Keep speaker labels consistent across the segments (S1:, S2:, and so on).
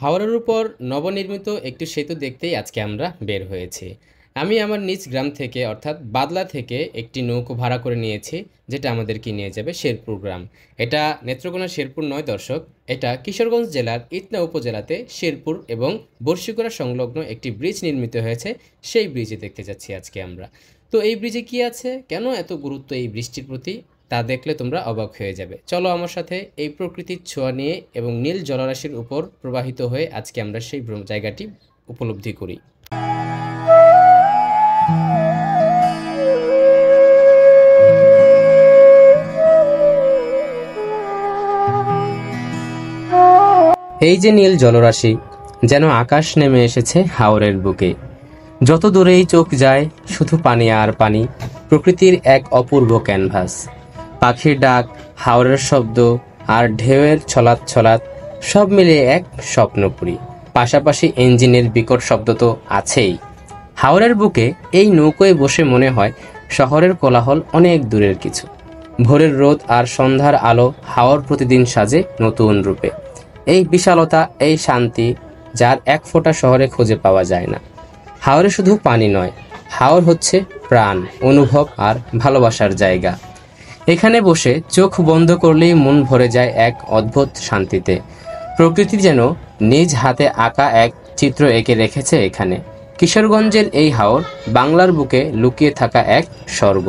S1: হাওরের উপর নবনির্মিত একটি সেতু দেখতেই আজকে আমরা বের হয়েছি। আমি আমার নিজ গ্রাম থেকে অর্থাৎ বাদলা থেকে একটি নৌকো ভাড়া করে নিয়েছি, যেটা আমাদেরকে নিয়ে যাবে শেরপুর গ্রাম। এটা নেত্রকোনা শেরপুর নয় দর্শক, এটা কিশোরগঞ্জ জেলার ইটনা উপজেলাতে শেরপুর এবং বর্ষিকরা সংলগ্ন একটি ব্রিজ নির্মিত হয়েছে। সেই ব্রিজে দেখতে যাচ্ছি আজকে আমরা। তো এই ব্রিজে কি আছে, কেন এত গুরুত্ব এই ব্রিজটির প্রতি, তা দেখলে তোমরা অবাক হয়ে যাবে। চলো আমার সাথে এই প্রকৃতির ছোঁয়া নিয়ে এবং নীল জলরাশির উপর প্রবাহিত হয়ে আজকে আমরা সেই জায়গাটি উপলব্ধি করি। এই যে নীল জলরাশি, যেন আকাশ নেমে এসেছে হাওরের বুকে। যত দূরেই চোখ যায় শুধু পানি আর পানি, প্রকৃতির এক অপূর্ব ক্যানভাস। পাখির ডাক, হাওরের শব্দ আর ঢেউয়ের ছলাৎ ছলাৎ সব মিলিয়ে এক স্বপ্নপুরী। পাশাপাশি ইঞ্জিনের বিকট শব্দ তো আছেই। হাওরের বুকে এই নৌকোয় বসে মনে হয় শহরের কোলাহল অনেক দূরের কিছু। ভোরের রোদ আর সন্ধ্যার আলো হাওর প্রতিদিন সাজে নতুন রূপে। এই বিশালতা, এই শান্তি, যার এক ফোঁটা শহরে খুঁজে পাওয়া যায় না। হাওরে শুধু পানি নয়, হাওর হচ্ছে প্রাণ, অনুভব আর ভালোবাসার জায়গা। এখানে বসে চোখ বন্ধ করলেই মন ভরে যায় এক অদ্ভুত শান্তিতে। প্রকৃতি যেন নিজ হাতে আঁকা এক চিত্র এঁকে রেখেছে এখানে। কিশোরগঞ্জের এই হাওর বাংলার বুকে লুকিয়ে থাকা এক স্বর্গ।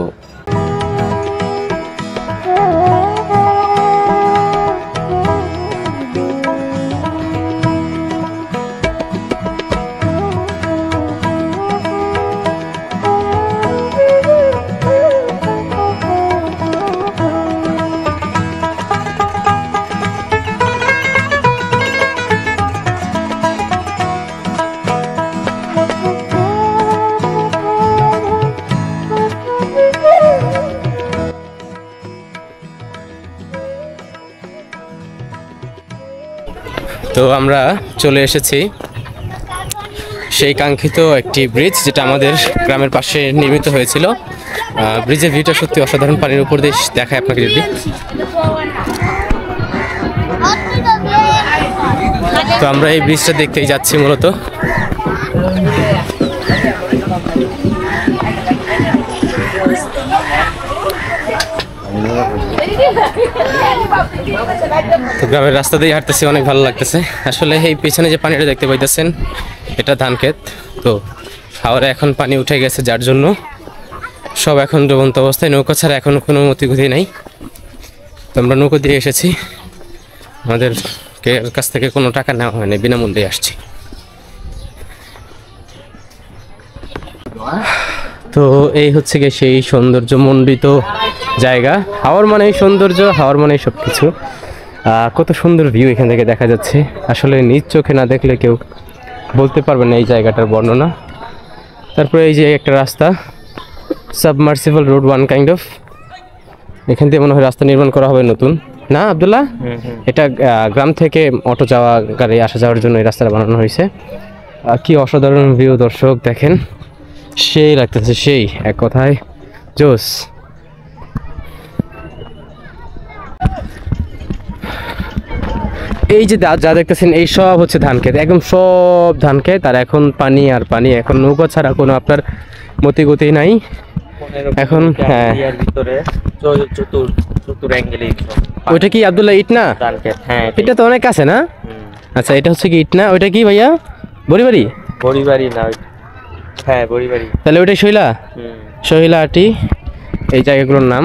S1: তো আমরা চলে এসেছি সেই কাঙ্ক্ষিত একটি ব্রিজ, যেটা আমাদের গ্রামের পাশে নির্মিত হয়েছিল। ব্রিজের ভিউটা সত্যি অসাধারণ, পানির উপর দিয়ে দেখায় আপনাকে যদি। তো আমরা এই ব্রিজটা দেখতেই যাচ্ছি মূলত। তো গ্রামের রাস্তা দিয়ে হাঁটতেছি, অনেক ভালো লাগতেছে আসলে। এই পিছনে যে পানিটা দেখতে পাইতেছেন, এটা ধান ক্ষেত। তো হাওরে এখন পানি উঠে গেছে, যার জন্য সব এখন ডুবন্ত অবস্থায়। নৌকা ছাড়া এখন কোনো মতিগতি নেই। তো আমরা নৌকো দিয়ে এসেছি, আমাদের কাছ থেকে কোনো টাকা নেওয়া হয়নি, বিনামূল্যে আসছি। তো এই হচ্ছে গিয়ে সেই সৌন্দর্য মণ্ডিত জায়গা। হাওর মানেই সৌন্দর্য, হাওর মানেই সব কিছু। কত সুন্দর ভিউ এখান থেকে দেখা যাচ্ছে। আসলে নিজ চোখে না দেখলে কেউ বলতে পারবে না এই জায়গাটার বর্ণনা। তারপরে এই যে একটা রাস্তা, submersible road one kind of. এখান থেকে মনে হয় রাস্তা নির্মাণ করা হবে নতুন, না আব্দুল্লাহ? এটা গ্রাম থেকে অটো যাওয়া, গাড়ি আসা যাওয়ার জন্য এই রাস্তাটা বানানো হয়েছে। কি অসাধারণ ভিউ দর্শক, দেখেন, সেই লাগতেছে, সেই এক কথায় জোস। এই যে যা দেখতেছেন, এই সব হচ্ছে ধান ক্ষেত, একদম সব ধান ক্ষেত। আর এখন পানি আর পানি, এখন নৌকা ছাড়া কোনো আপনার মতিগতি নাই এখন। হ্যাঁ, ওইটা কি আব্দুল্লাহ ইটনা?
S2: হ্যাঁ,
S1: এটা তো অনেক কাছে না? আচ্ছা, এটা হচ্ছে কি ইটনা? ওইটা কি ভাইয়া? বড়িবাড়ি?
S2: বড়িবাড়ি না, হ্যাঁ বড়িবাড়ি।
S1: তাহলে ওইটাই শৈলা, শৈলাটি এই জায়গাগুলোর নাম।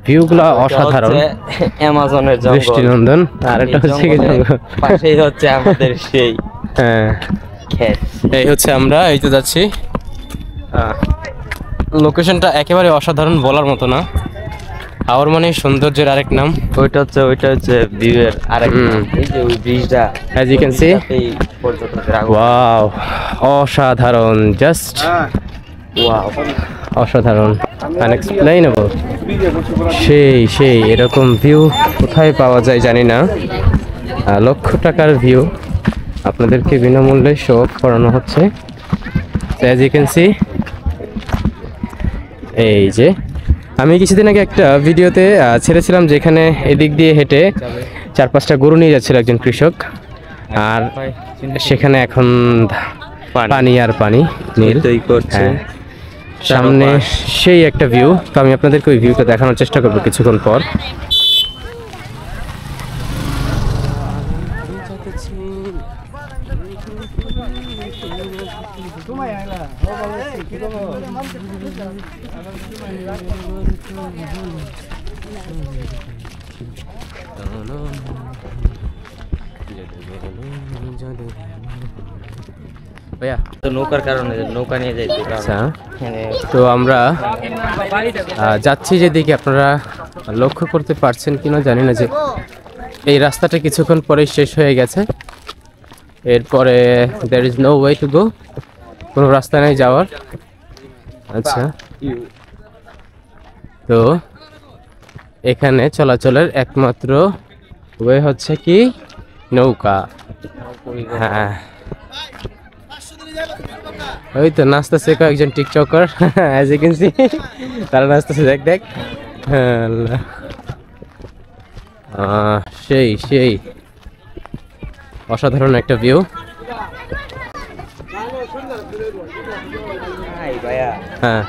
S1: ভিউগুলো অসাধারণ,
S2: অ্যামাজনের
S1: দৃষ্টিনন্দন। আর এটা হচ্ছে কি
S2: পাশেই হচ্ছে আমাদের সেই
S1: হ্যাঁ
S2: ক্ষেত।
S1: এই হচ্ছে আমরা এই তো যাচ্ছি। লোকেশনটা একেবারে অসাধারণ, বলার মতো না। হাওর মানে সৌন্দর্যের আরেক নাম।
S2: ওইটা হচ্ছে ভিউয়ের আরেক নাম। এই যে ওই ব্রিজটা,
S1: as you can see,
S2: পর্যটকরা
S1: ওয়াও, অসাধারণ, জাস্ট ওয়াও, অসাধারণ, আনএক্সপ্লেইনেবল। সেই এরকম ভিউ কোথায় পাওয়া যায় জানি না। লক্ষ টাকার ভিউ আপনাদেরকে বিনামূল্যে শো অফ করানো হচ্ছে। as you can see, এই যে আমি কিছুদিন আগে একটা ভিডিওতে ছেড়েছিলাম, যেখানে এদিক দিয়ে হেঁটে 4-5টা গরু নিয়ে যাচ্ছিল একজন কৃষক। আর সেখানে এখন পানি আর পানি নীল
S2: তৈরি করছে
S1: হ্যাঁ। সামনে সেই একটা ভিউ, তো আমি আপনাদেরকে ওই ভিউটা দেখানোর চেষ্টা করবো কিছুক্ষণ পর। ভাইয়া
S2: তো নৌকার কারণে নৌকা নিয়ে যাইতে
S1: আচ্ছা, তো আমরা যাচ্ছি যেদিকে, আপনারা লক্ষ্য করতে পারছেন কিনা জানি না যে এই রাস্তাটা কিছুক্ষণ পরেই শেষ হয়ে গেছে। এরপরে there is no way to go, কোনো রাস্তা নেই যাওয়ার। আচ্ছা, তো এখানে চলাচলের একমাত্র ওয়ে হচ্ছে কি নৌকা। হ্যাঁ, ওই তো নাচতেছে কয়েকজন TikToker, as you can see তারা নাচতেছে, দেখ দেখ। হ্যাঁ, আল্লাহ। সেই সেই অসাধারণ একটা ভিউ। হ্যাঁ,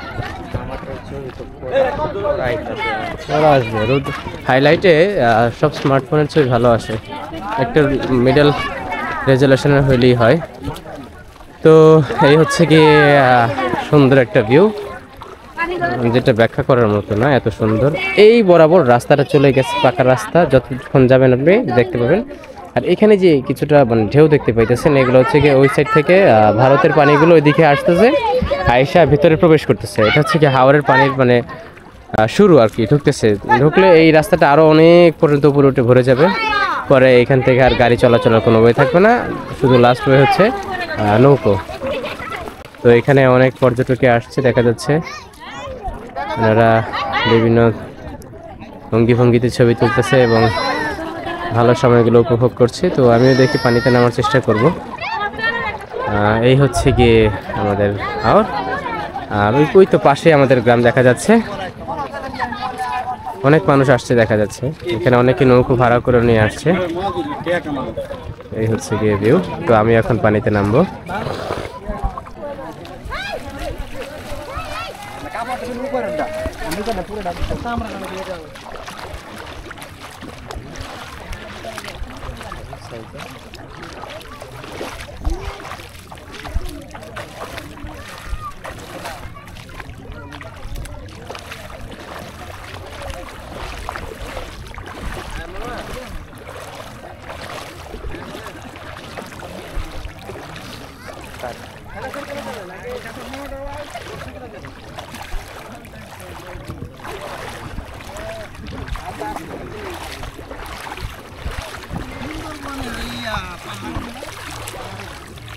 S1: ওরা আসবে হাইলাইটে, সব স্মার্টফোনের ছবি ভালো আসে, একটা মিডল রেজুলেশনের হইলেই হয়। তো এই হচ্ছে কি সুন্দর একটা ভিউ, যেটা ব্যাখ্যা করার মতো না, এত সুন্দর। এই বরাবর রাস্তাটা চলে গেছে, পাকা রাস্তা, যতক্ষণ যাবেন আপনি দেখতে পাবেন। আর এখানে যে কিছুটা মানে ঢেউ দেখতে পাইতেছেন, এগুলো হচ্ছে কি ওই সাইড থেকে ভারতের পানিগুলো ওইদিকে আসতেছে, আয়েশা ভিতরে প্রবেশ করতেছে। এটা হচ্ছে কি হাওরের পানির মানে শুরু আর কি, ঢুকলে এই রাস্তাটা আরও অনেক পর্যন্ত উপরে উঠে ভরে যাবে। পরে এখান থেকে আর গাড়ি চলাচলের কোনো ওয়ে থাকবে না, শুধু লাস্ট ওয়ে হচ্ছে নৌকো। তো এখানে অনেক পর্যটকে আসছে, দেখা যাচ্ছে ওনারা বিভিন্ন ভঙ্গি ভঙ্গিতে ছবি তুলতেছে এবং ভালো সময়গুলো উপভোগ করছে। তো আমিও দেখি পানিতে নামার চেষ্টা করব। এই হচ্ছে গিয়ে আমাদের হাওর, আর ওই তো পাশে আমাদের গ্রাম দেখা যাচ্ছে, অনেক মানুষ আসছে দেখা যাচ্ছে, এখানে অনেকে নৌকো ভাড়া করে নিয়ে আসছে। এই হচ্ছে গিয়ে ভিউ। তো আমি এখন পানিতে নামবো।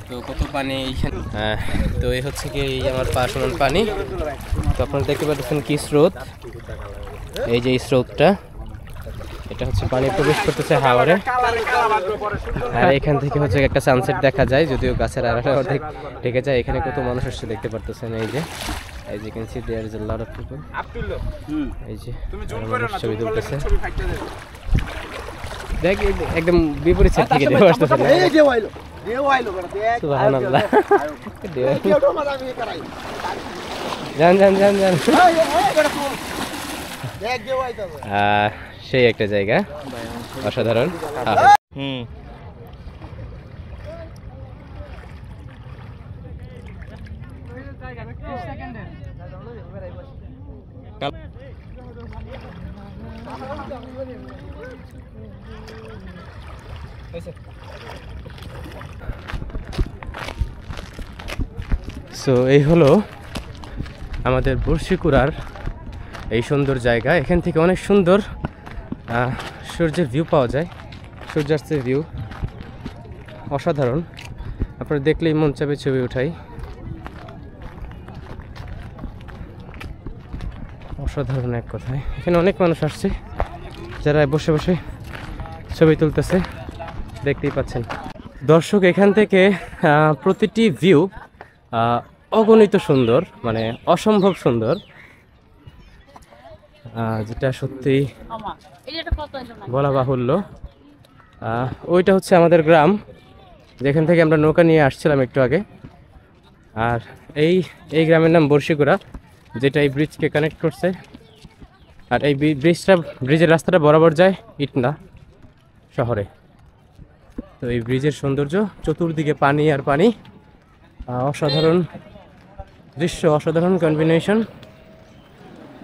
S1: তো কত পানি এইখানে, তো এই হচ্ছে কি এই আমার পা সমান পানি। তো আপনারা দেখতে পাচ্ছেন কি স্রোত, এই যে স্রোতটা, এটা হচ্ছে পানি প্রবেশ করতেছে হাওরে। আর এখান থেকে হচ্ছে একটা সানসেট দেখা যায়, যদিও গাছের আড়ালে অর্ধেক ঢেকে যায়। এখানে কত মানুষ আসছে দেখতে পারতেছেন, এই যে can see there is a lot of people. এই যে ছবি তুলতেছে, দেখ একদম বিপরীত সাইড থেকে ঢেউ আসতেছে। সুবহানাল্লাহ, যান যান যান যান। সেই একটা জায়গা, অসাধারণ। সো এই হলো আমাদের বর্ষিকুড়ার এই সুন্দর জায়গা। এখান থেকে অনেক সুন্দর সূর্যের ভিউ পাওয়া যায়, সূর্যাস্তের ভিউ অসাধারণ। আপনারা দেখলেই মন চাবে ছবি উঠাই, অসাধারণ এক কথায়। এখানে অনেক মানুষ আসছে যারা বসে বসে ছবি তুলতেছে, দেখতেই পাচ্ছেন দর্শক। এখান থেকে প্রতিটি ভিউ অগণিত সুন্দর, মানে অসম্ভব সুন্দর, যেটা সত্যি বলা বাহুল্য। ওইটা হচ্ছে আমাদের গ্রাম, যেখান থেকে আমরা নৌকা নিয়ে আসছিলাম একটু আগে। আর এই গ্রামের নাম বর্ষিকুড়া, যেটা এই ব্রিজকে কানেক্ট করছে। আর এই ব্রিজের রাস্তাটা বরাবর যায় ইটনা শহরে। তো এই ব্রিজের সৌন্দর্য, চতুর্দিকে পানি আর পানি, অসাধারণ দৃশ্য, অসাধারণ কম্বিনেশন।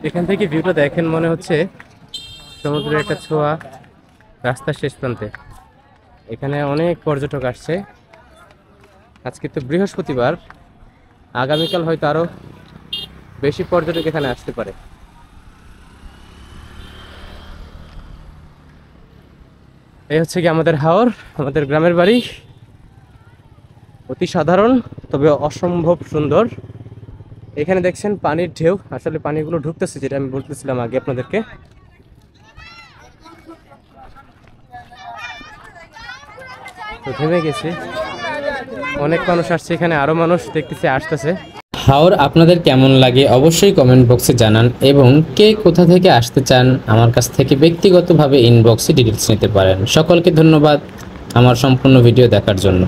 S1: এখান থেকে ভিউটা দেখেন মনে হচ্ছে সমুদ্রের একটা ছোঁয়া রাস্তার শেষ প্রান্তে। এখানে অনেক পর্যটক আসছে। আজকে তো বৃহস্পতিবার, আগামীকাল হয়তো আরো বেশি পর্যটক এখানে আসতে পারে। এই হচ্ছে কি আমাদের হাওর, আমাদের গ্রামের বাড়ি। অতি সাধারণ তবে অসম্ভব সুন্দর। এখানে দেখছেন পানির ঢেউ, আসলে পানিগুলো ঢুকতেছে, যেটা আমি বলতেছিলাম আগে আপনাদেরকে। তো থেমে গেছি, অনেক মানুষ আসছে এখানে, আরো মানুষ দেখতেছি আসতেছে। হাওর আপনাদের কেমন লাগে অবশ্যই কমেন্ট বক্সে জানান, এবং কে কোথা থেকে আসতে চান আমার কাছ থেকে ব্যক্তিগতভাবে ইনবক্সে ডিটেলস নিতে পারেন। সকলকে ধন্যবাদ আমার সম্পূর্ণ ভিডিও দেখার জন্য।